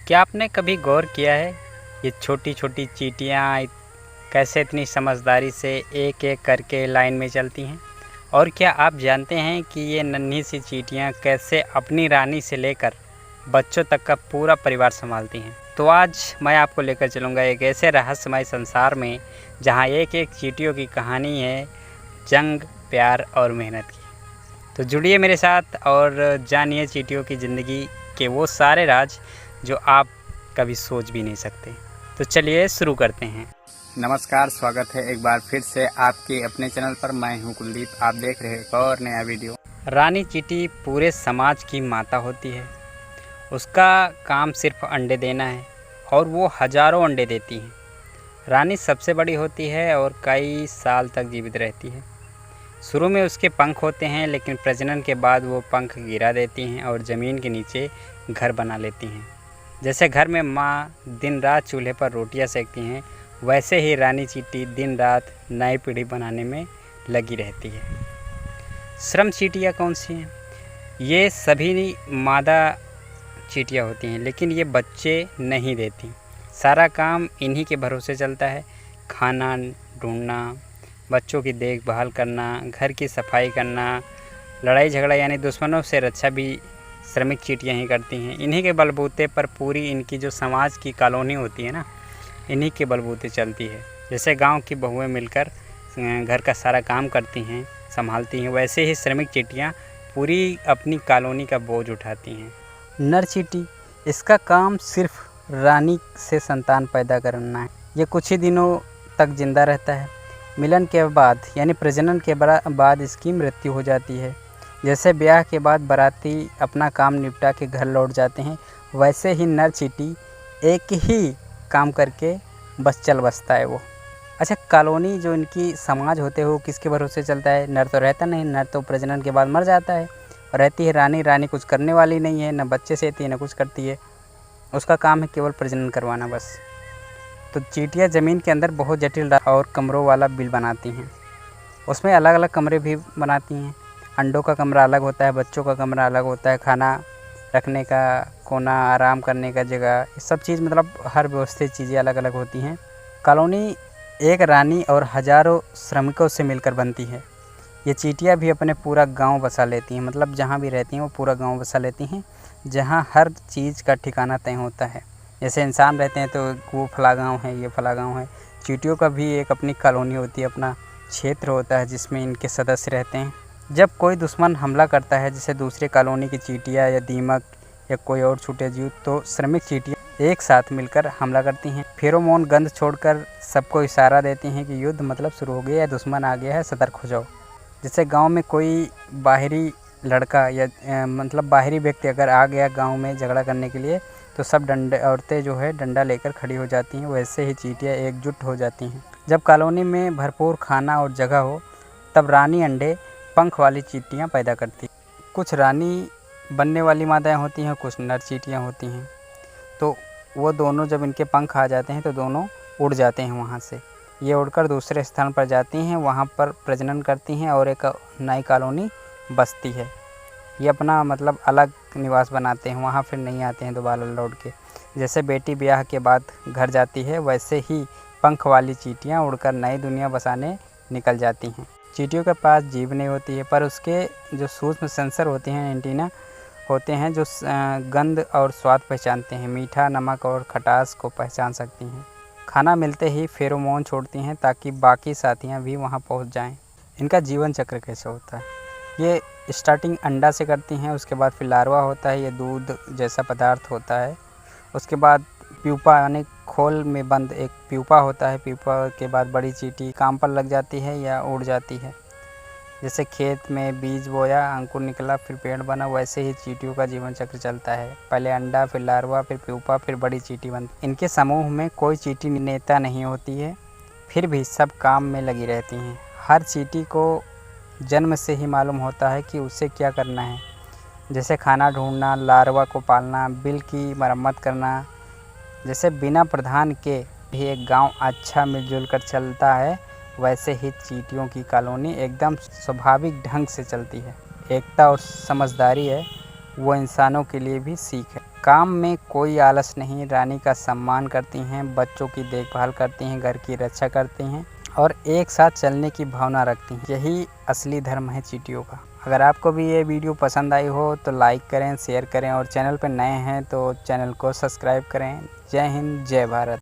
क्या आपने कभी गौर किया है ये छोटी छोटी चींटियाँ कैसे इतनी समझदारी से एक एक करके लाइन में चलती हैं? और क्या आप जानते हैं कि ये नन्ही सी चींटियाँ कैसे अपनी रानी से लेकर बच्चों तक का पूरा परिवार संभालती हैं? तो आज मैं आपको लेकर चलूँगा एक ऐसे रहस्यमय संसार में जहाँ एक एक चींटियों की कहानी है जंग, प्यार और मेहनत की। तो जुड़िए मेरे साथ और जानिए चींटियों की ज़िंदगी के वो सारे राज जो आप कभी सोच भी नहीं सकते। तो चलिए शुरू करते हैं। नमस्कार, स्वागत है एक बार फिर से आपके अपने चैनल पर। मैं हूं कुलदीप, आप देख रहे हैं एक और नया वीडियो। रानी चींटी पूरे समाज की माता होती है। उसका काम सिर्फ अंडे देना है और वो हज़ारों अंडे देती हैं। रानी सबसे बड़ी होती है और कई साल तक जीवित रहती है। शुरू में उसके पंख होते हैं, लेकिन प्रजनन के बाद वो पंख गिरा देती हैं और ज़मीन के नीचे घर बना लेती हैं। जैसे घर में माँ दिन रात चूल्हे पर रोटियां सेकती हैं, वैसे ही रानी चींटी दिन रात नई पीढ़ी बनाने में लगी रहती है। श्रम चींटियाँ कौन सी हैं? ये सभी मादा चींटियाँ होती हैं, लेकिन ये बच्चे नहीं देती। सारा काम इन्हीं के भरोसे चलता है। खाना ढूंढना, बच्चों की देखभाल करना, घर की सफाई करना, लड़ाई झगड़ा यानी दुश्मनों से रक्षा भी श्रमिक चींटियाँ ही करती हैं। इन्हीं के बलबूते पर पूरी इनकी जो समाज की कॉलोनी होती है ना, इन्हीं के बलबूते चलती है। जैसे गांव की बहुएं मिलकर घर का सारा काम करती हैं, संभालती हैं, वैसे ही श्रमिक चींटियाँ पूरी अपनी कॉलोनी का बोझ उठाती हैं। नर चींटी, इसका काम सिर्फ रानी से संतान पैदा करना है। ये कुछ ही दिनों तक जिंदा रहता है। मिलन के बाद यानी प्रजनन के बाद इसकी मृत्यु हो जाती है। जैसे ब्याह के बाद बाराती अपना काम निपटा के घर लौट जाते हैं, वैसे ही नर चींटी एक ही काम करके बस चल बसता है वो। अच्छा, कॉलोनी जो इनकी समाज होते हैं वो किसके भरोसे चलता है? नर तो रहता नहीं, नर तो प्रजनन के बाद मर जाता है। और रहती है रानी। रानी कुछ करने वाली नहीं है, न बच्चे सेती है न कुछ करती है। उसका काम है केवल प्रजनन करवाना बस। तो चींटियाँ ज़मीन के अंदर बहुत जटिल और कमरों वाला बिल बनाती हैं। उसमें अलग अलग कमरे भी बनाती हैं। अंडों का कमरा अलग होता है, बच्चों का कमरा अलग होता है, खाना रखने का कोना, आराम करने का जगह, ये सब चीज़ मतलब हर व्यवस्थित चीज़ें अलग अलग होती हैं। कॉलोनी एक रानी और हज़ारों श्रमिकों से मिलकर बनती है। ये चींटियाँ भी अपने पूरा गांव बसा लेती हैं, मतलब जहाँ भी रहती हैं वो पूरा गांव बसा लेती हैं, जहाँ हर चीज़ का ठिकाना तय होता है। जैसे इंसान रहते हैं तो वो फला गाँव है, ये फला गाँव है। चींटियों का भी एक अपनी कॉलोनी होती है, अपना क्षेत्र होता है जिसमें इनके सदस्य रहते हैं। जब कोई दुश्मन हमला करता है, जैसे दूसरे कॉलोनी की चींटियाँ या दीमक या कोई और छोटे जीव, तो श्रमिक चींटियाँ एक साथ मिलकर हमला करती हैं। फेरोमोन गंध छोड़कर सबको इशारा देती हैं कि युद्ध मतलब शुरू हो गया है, दुश्मन आ गया है, सतर्क हो जाओ। जैसे गांव में कोई बाहरी लड़का या मतलब बाहरी व्यक्ति अगर आ गया गांव में झगड़ा करने के लिए, तो सब औरतें जो है डंडा लेकर खड़ी हो जाती हैं। वैसे ही चींटियाँ एकजुट हो जाती हैं। जब कॉलोनी में भरपूर खाना और जगह हो, तब रानी अंडे पंख वाली चींटियाँ पैदा करती। कुछ रानी बनने वाली मादाएं होती हैं, कुछ नर चींटियाँ होती हैं। तो वो दोनों जब इनके पंख आ जाते हैं तो दोनों उड़ जाते हैं वहाँ से। ये उड़कर दूसरे स्थान पर जाती हैं, वहाँ पर प्रजनन करती हैं और एक नई कॉलोनी बसती है। ये अपना मतलब अलग निवास बनाते हैं, वहाँ फिर नहीं आते हैं दोबारा लौट के। जैसे बेटी ब्याह के बाद घर जाती है, वैसे ही पंख वाली चींटियाँ उड़कर नई दुनिया बसाने निकल जाती हैं। चींटियों के पास जीभ नहीं होती है, पर उसके जो सूक्ष्म सेंसर होते हैं, एंटीना होते हैं, जो गंध और स्वाद पहचानते हैं। मीठा, नमक और खटास को पहचान सकती हैं। खाना मिलते ही फेरोमोन छोड़ती हैं ताकि बाकी साथियाँ भी वहाँ पहुँच जाएं। इनका जीवन चक्र कैसे होता है? ये स्टार्टिंग अंडा से करती हैं, उसके बाद फिर लार्वा होता है, ये दूध जैसा पदार्थ होता है। उसके बाद प्यूपा यानी खोल में बंद एक प्यूपा होता है। प्यूपा के बाद बड़ी चींटी काम पर लग जाती है या उड़ जाती है। जैसे खेत में बीज बोया, अंकुर निकला, फिर पेड़ बना, वैसे ही चींटियों का जीवन चक्र चलता है। पहले अंडा, फिर लार्वा, फिर प्यूपा, फिर बड़ी चींटी बनती। इनके समूह में कोई चींटी नेता नहीं होती है, फिर भी सब काम में लगी रहती हैं। हर चींटी को जन्म से ही मालूम होता है कि उसे क्या करना है। जैसे खाना ढूंढना, लार्वा को पालना, बिल की मरम्मत करना। जैसे बिना प्रधान के भी एक गांव अच्छा मिलजुल कर चलता है, वैसे ही चींटियों की कॉलोनी एकदम स्वाभाविक ढंग से चलती है। एकता और समझदारी है वो इंसानों के लिए भी सीख है। काम में कोई आलस नहीं, रानी का सम्मान करती हैं, बच्चों की देखभाल करती हैं, घर की रक्षा करती हैं और एक साथ चलने की भावना रखती हैं। यही असली धर्म है चींटियों का। अगर आपको भी ये वीडियो पसंद आई हो तो लाइक करें, शेयर करें और चैनल पर नए हैं तो चैनल को सब्सक्राइब करें। जय हिंद, जय भारत।